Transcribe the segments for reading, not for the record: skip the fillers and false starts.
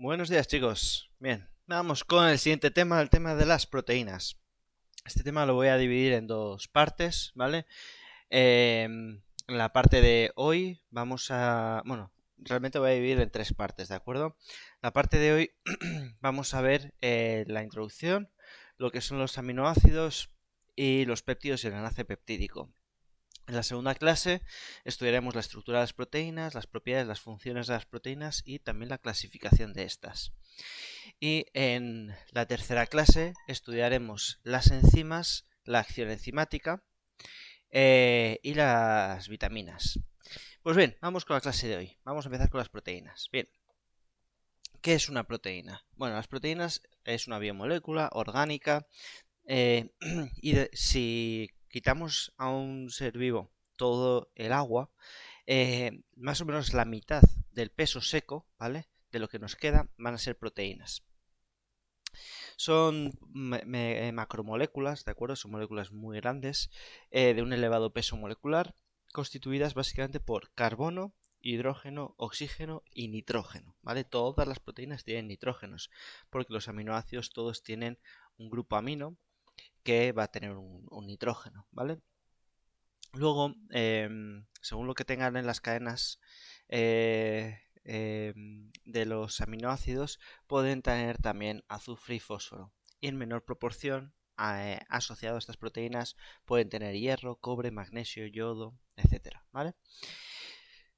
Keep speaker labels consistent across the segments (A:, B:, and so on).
A: Buenos días, chicos. Bien, vamos con el siguiente tema, el tema de las proteínas. Este tema lo voy a dividir en dos partes, ¿vale? En la parte de hoy bueno, realmente voy a dividir en tres partes, ¿de acuerdo? La parte de hoy vamos a ver la introducción, lo que son los aminoácidos y los péptidos y el enlace peptídico. En la segunda clase estudiaremos la estructura de las proteínas, las propiedades, las funciones de las proteínas y también la clasificación de estas. Y en la tercera clase estudiaremos las enzimas, la acción enzimática y las vitaminas. Pues bien, vamos con la clase de hoy. Vamos a empezar con las proteínas. Bien, ¿qué es una proteína? Bueno, las proteínas es una biomolécula orgánica y si quitamos a un ser vivo todo el agua, más o menos la mitad del peso seco, ¿vale? De lo que nos queda van a ser proteínas. Son macromoléculas, ¿de acuerdo? Son moléculas muy grandes, de un elevado peso molecular, constituidas básicamente por carbono, hidrógeno, oxígeno y nitrógeno, ¿vale? Todas las proteínas tienen nitrógenos, porque los aminoácidos todos tienen un grupo amino que va a tener un nitrógeno, ¿vale? Luego, según lo que tengan en las cadenas de los aminoácidos, pueden tener también azufre y fósforo. Y en menor proporción, asociado a estas proteínas, pueden tener hierro, cobre, magnesio, yodo, etcétera, ¿vale?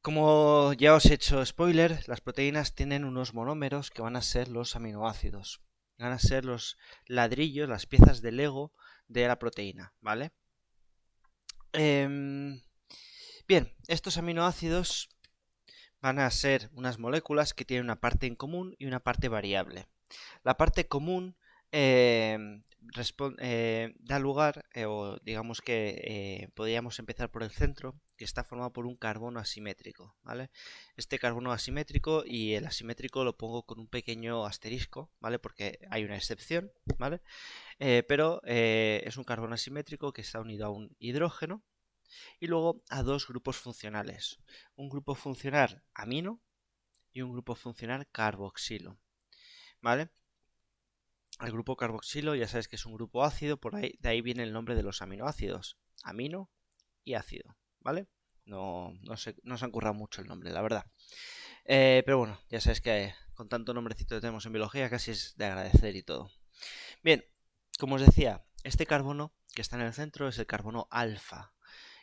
A: Como ya os he hecho spoiler, las proteínas tienen unos monómeros que van a ser los aminoácidos. Van a ser los ladrillos, las piezas de Lego de la proteína, ¿vale? Bien, estos aminoácidos van a ser unas moléculas que tienen una parte en común y una parte variable. La parte común da lugar, o digamos que podríamos empezar por el centro, que está formado por un carbono asimétrico, ¿vale? Este carbono asimétrico, y el asimétrico lo pongo con un pequeño asterisco, ¿vale? Porque hay una excepción, ¿vale? Pero es un carbono asimétrico que está unido a un hidrógeno y luego a dos grupos funcionales. Un grupo funcional amino y un grupo funcional carboxilo, ¿vale? El grupo carboxilo ya sabes que es un grupo ácido, de ahí viene el nombre de los aminoácidos, amino y ácido, ¿vale? No se han currado mucho el nombre, la verdad. Pero bueno, ya sabes que con tanto nombrecito que tenemos en biología casi es de agradecer y todo. Bien, como os decía, este carbono que está en el centro es el carbono alfa.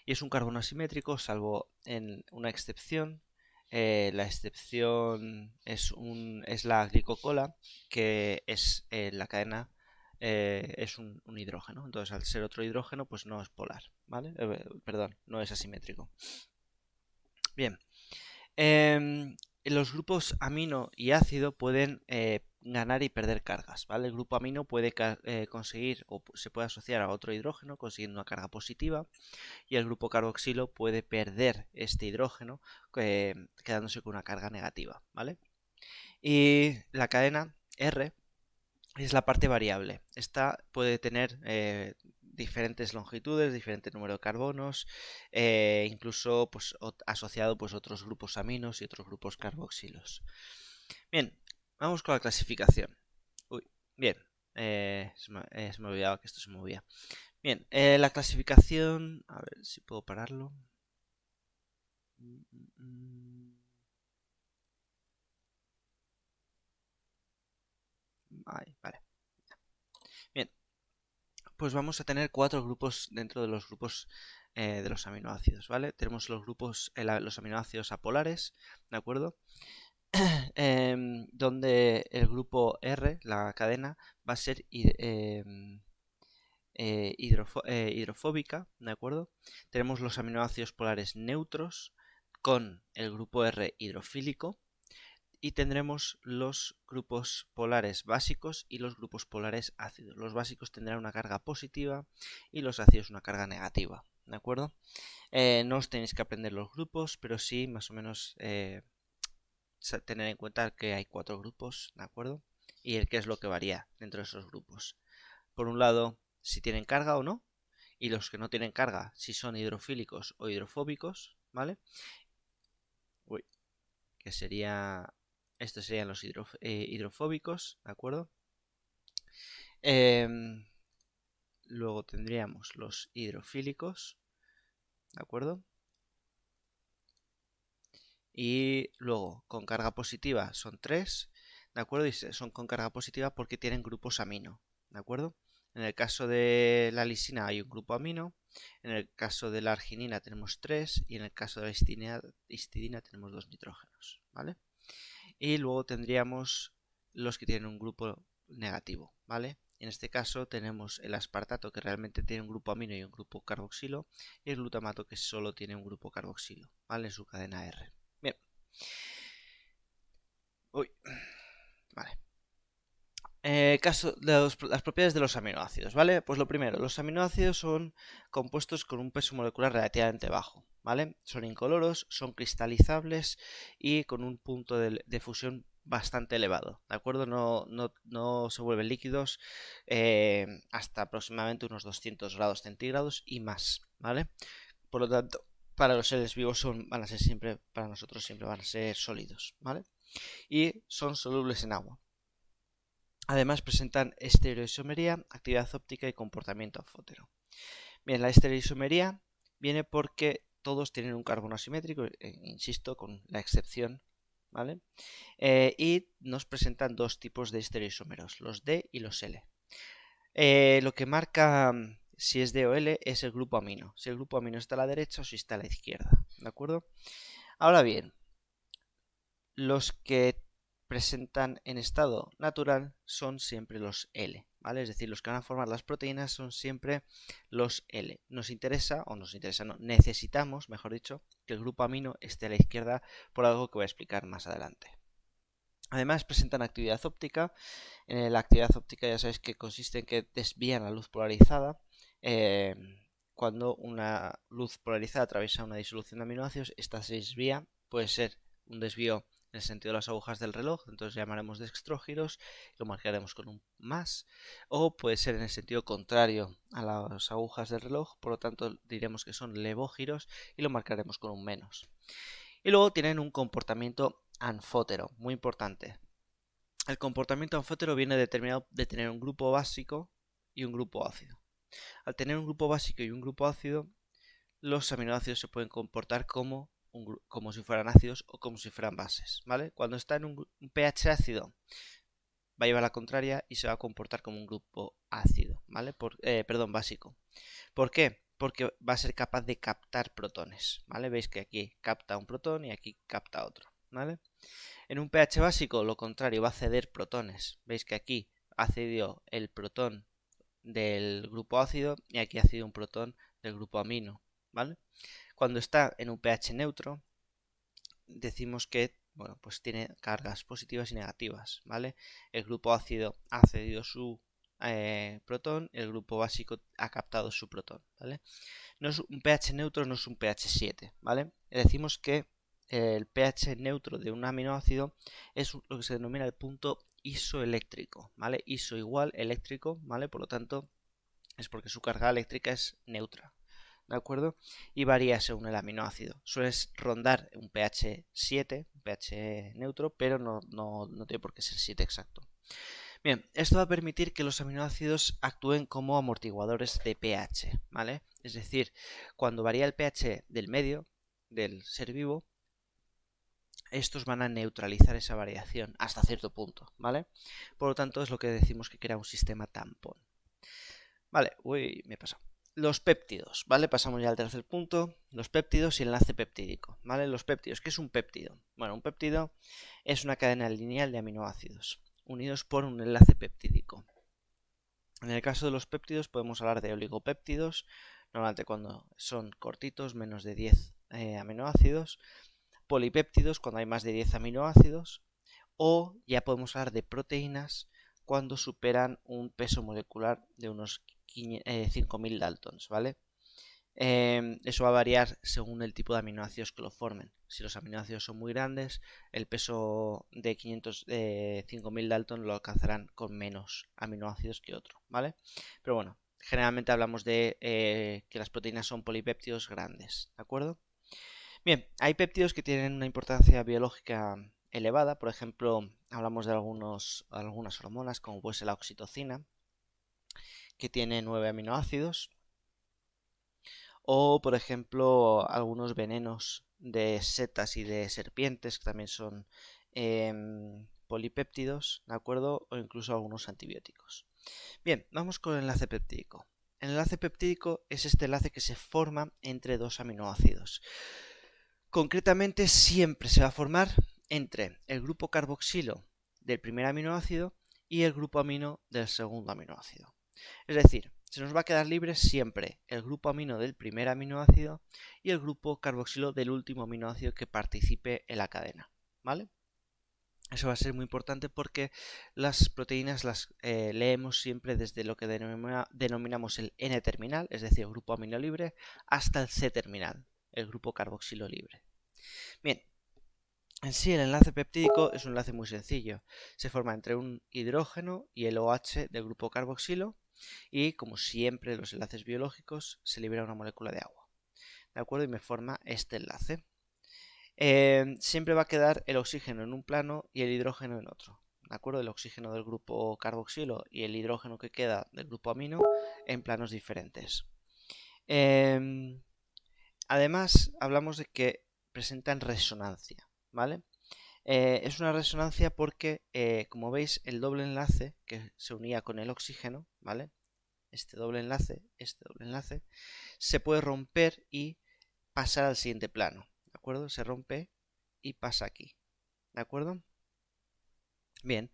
A: Y es un carbono asimétrico, salvo en una excepción. La excepción es la glicocola, que es la cadena, es un hidrógeno. Entonces, al ser otro hidrógeno, pues no es polar, ¿vale? Perdón, no es asimétrico. Bien. Los grupos amino y ácido pueden ganar y perder cargas, ¿vale? El grupo amino puede conseguir o se puede asociar a otro hidrógeno consiguiendo una carga positiva, y el grupo carboxilo puede perder este hidrógeno quedándose con una carga negativa, ¿vale? Y la cadena R es la parte variable. Esta puede tener diferentes longitudes, diferente número de carbonos, incluso pues, asociado pues, otros grupos aminos y otros grupos carboxilos. Bien, vamos con la clasificación. Uy, bien, se me olvidaba que esto se movía. Bien, la clasificación, a ver si puedo pararlo. Ahí, vale. Bien, pues vamos a tener cuatro grupos dentro de los grupos de los aminoácidos, ¿vale? Tenemos los grupos, los aminoácidos apolares, ¿de acuerdo? Donde el grupo R, la cadena, va a ser hidrofóbica, ¿de acuerdo? Tenemos los aminoácidos polares neutros con el grupo R hidrofílico, y tendremos los grupos polares básicos y los grupos polares ácidos. Los básicos tendrán una carga positiva y los ácidos una carga negativa, ¿de acuerdo? No os tenéis que aprender los grupos, pero sí más o menos tener en cuenta que hay cuatro grupos, ¿de acuerdo? Y el qué es lo que varía dentro de esos grupos. Por un lado, si tienen carga o no, y los que no tienen carga, si son hidrofílicos o hidrofóbicos, ¿vale? Uy, que sería Estos serían los hidrofóbicos, ¿de acuerdo? Luego tendríamos los hidrofílicos, ¿de acuerdo? Y luego con carga positiva son 3, ¿de acuerdo? Y son con carga positiva porque tienen grupos amino, ¿de acuerdo? En el caso de la lisina hay un grupo amino, en el caso de la arginina tenemos 3 y en el caso de la histidina tenemos 2 nitrógenos, ¿vale? Y luego tendríamos los que tienen un grupo negativo, ¿vale? En este caso tenemos el aspartato, que realmente tiene un grupo amino y un grupo carboxilo, y el glutamato, que solo tiene un grupo carboxilo, ¿vale? En su cadena R. Bien. Uy. Vale. Caso de las propiedades de los aminoácidos, ¿vale? Pues lo primero, los aminoácidos son compuestos con un peso molecular relativamente bajo, ¿vale? Son incoloros, son cristalizables y con un punto de fusión bastante elevado, ¿de acuerdo? No se vuelven líquidos hasta aproximadamente unos 200 grados centígrados y más, ¿vale? Por lo tanto, para los seres vivos van a ser siempre, para nosotros siempre van a ser sólidos, ¿vale? Y son solubles en agua. Además presentan estereoisomería, actividad óptica y comportamiento anfótero. Bien, la estereoisomería viene porque todos tienen un carbono asimétrico, insisto, con la excepción, ¿vale? Y nos presentan dos tipos de estereoisómeros, los D y los L. Lo que marca si es D o L es el grupo amino, si el grupo amino está a la derecha o si está a la izquierda, ¿de acuerdo? Ahora bien, los que presentan en estado natural son siempre los L, ¿vale? Es decir, los que van a formar las proteínas son siempre los L. Nos interesa, o nos interesa, no, necesitamos, mejor dicho, que el grupo amino esté a la izquierda por algo que voy a explicar más adelante. Además presentan actividad óptica. La actividad óptica ya sabéis que consiste en que desvían la luz polarizada. Cuando una luz polarizada atraviesa una disolución de aminoácidos, esta se desvía, puede ser un desvío en el sentido de las agujas del reloj, entonces llamaremos dextrógiros, lo marcaremos con un más, o puede ser en el sentido contrario a las agujas del reloj, por lo tanto diremos que son levógiros y lo marcaremos con un menos. Y luego tienen un comportamiento anfótero, muy importante. El comportamiento anfótero viene determinado de tener un grupo básico y un grupo ácido. Al tener un grupo básico y un grupo ácido, los aminoácidos se pueden comportar como si fueran ácidos o como si fueran bases, ¿vale? Cuando está en un pH ácido, va a llevar la contraria y se va a comportar como un grupo ácido, ¿vale? Básico. ¿Por qué? Porque va a ser capaz de captar protones, ¿vale? Veis que aquí capta un protón y aquí capta otro, ¿vale? En un pH básico, lo contrario, va a ceder protones. Veis que aquí ha cedido el protón del grupo ácido y aquí ha cedido un protón del grupo amino, ¿vale? Cuando está en un pH neutro, decimos que, bueno, pues tiene cargas positivas y negativas, ¿vale? El grupo ácido ha cedido su protón, el grupo básico ha captado su protón, ¿vale? No es un pH neutro, no es un pH 7, ¿vale? Decimos que el pH neutro de un aminoácido es lo que se denomina el punto isoeléctrico, ¿vale? Iso igual eléctrico, ¿vale? Por lo tanto, es porque su carga eléctrica es neutra, ¿de acuerdo? Y varía según el aminoácido. Suele rondar un pH 7, un pH neutro, pero no tiene por qué ser 7 exacto. Bien, esto va a permitir que los aminoácidos actúen como amortiguadores de pH, ¿vale? Es decir, cuando varía el pH del medio del ser vivo, estos van a neutralizar esa variación hasta cierto punto, ¿vale? Por lo tanto, es lo que decimos que crea un sistema tampón. Vale, uy, me he pasado. Los péptidos, ¿vale? Pasamos ya al tercer punto, los péptidos y el enlace peptídico, ¿vale? Los péptidos, ¿qué es un péptido? Bueno, un péptido es una cadena lineal de aminoácidos unidos por un enlace peptídico. En el caso de los péptidos podemos hablar de oligopéptidos, normalmente cuando son cortitos, menos de 10 aminoácidos, polipéptidos cuando hay más de 10 aminoácidos, o ya podemos hablar de proteínas cuando superan un peso molecular de unos 5.000 daltons, ¿vale? Eso va a variar según el tipo de aminoácidos que lo formen. Si los aminoácidos son muy grandes, el peso de 5.000 dalton lo alcanzarán con menos aminoácidos que otro, ¿vale? Pero bueno, generalmente hablamos de que las proteínas son polipéptidos grandes, ¿de acuerdo? Bien, hay péptidos que tienen una importancia biológica elevada. Por ejemplo, hablamos de algunas hormonas como puede ser la oxitocina, que tiene 9 aminoácidos. O, por ejemplo, algunos venenos de setas y de serpientes, que también son polipéptidos, ¿de acuerdo? O incluso algunos antibióticos. Bien, vamos con el enlace peptídico. El enlace peptídico es este enlace que se forma entre dos aminoácidos. Concretamente, siempre se va a formar entre el grupo carboxilo del primer aminoácido y el grupo amino del segundo aminoácido. Es decir, se nos va a quedar libre siempre el grupo amino del primer aminoácido y el grupo carboxilo del último aminoácido que participe en la cadena, ¿vale? Eso va a ser muy importante porque las proteínas las leemos siempre desde lo que denominamos el N-terminal, es decir, el grupo amino libre, hasta el C-terminal, el grupo carboxilo libre. Bien, en sí el enlace peptídico es un enlace muy sencillo. Se forma entre un hidrógeno y el OH del grupo carboxilo y, como siempre en los enlaces biológicos, se libera una molécula de agua. ¿De acuerdo? Y me forma este enlace. Siempre va a quedar el oxígeno en un plano y el hidrógeno en otro. ¿De acuerdo? El oxígeno del grupo carboxilo y el hidrógeno que queda del grupo amino en planos diferentes. Además, hablamos de que presentan resonancia, ¿vale? Es una resonancia porque, como veis, el doble enlace que se unía con el oxígeno, ¿vale? Este doble enlace, se puede romper y pasar al siguiente plano, ¿de acuerdo? Se rompe y pasa aquí, ¿de acuerdo? Bien,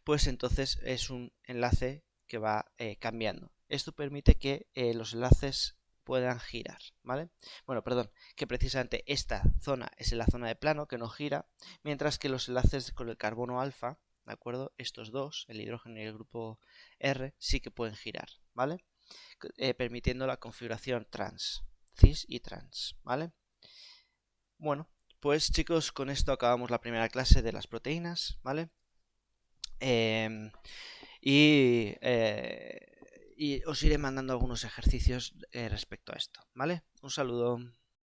A: pues entonces es un enlace que va cambiando. Esto permite que los enlaces puedan girar, ¿vale? Bueno, perdón, que precisamente esta zona es la zona de plano que no gira, mientras que los enlaces con el carbono alfa, ¿de acuerdo? Estos dos, el hidrógeno y el grupo R, sí que pueden girar, ¿vale? Permitiendo la configuración trans, cis y trans, ¿vale? Bueno, pues chicos, con esto acabamos la primera clase de las proteínas, ¿vale? Y os iré mandando algunos ejercicios respecto a esto, ¿vale? Un saludo.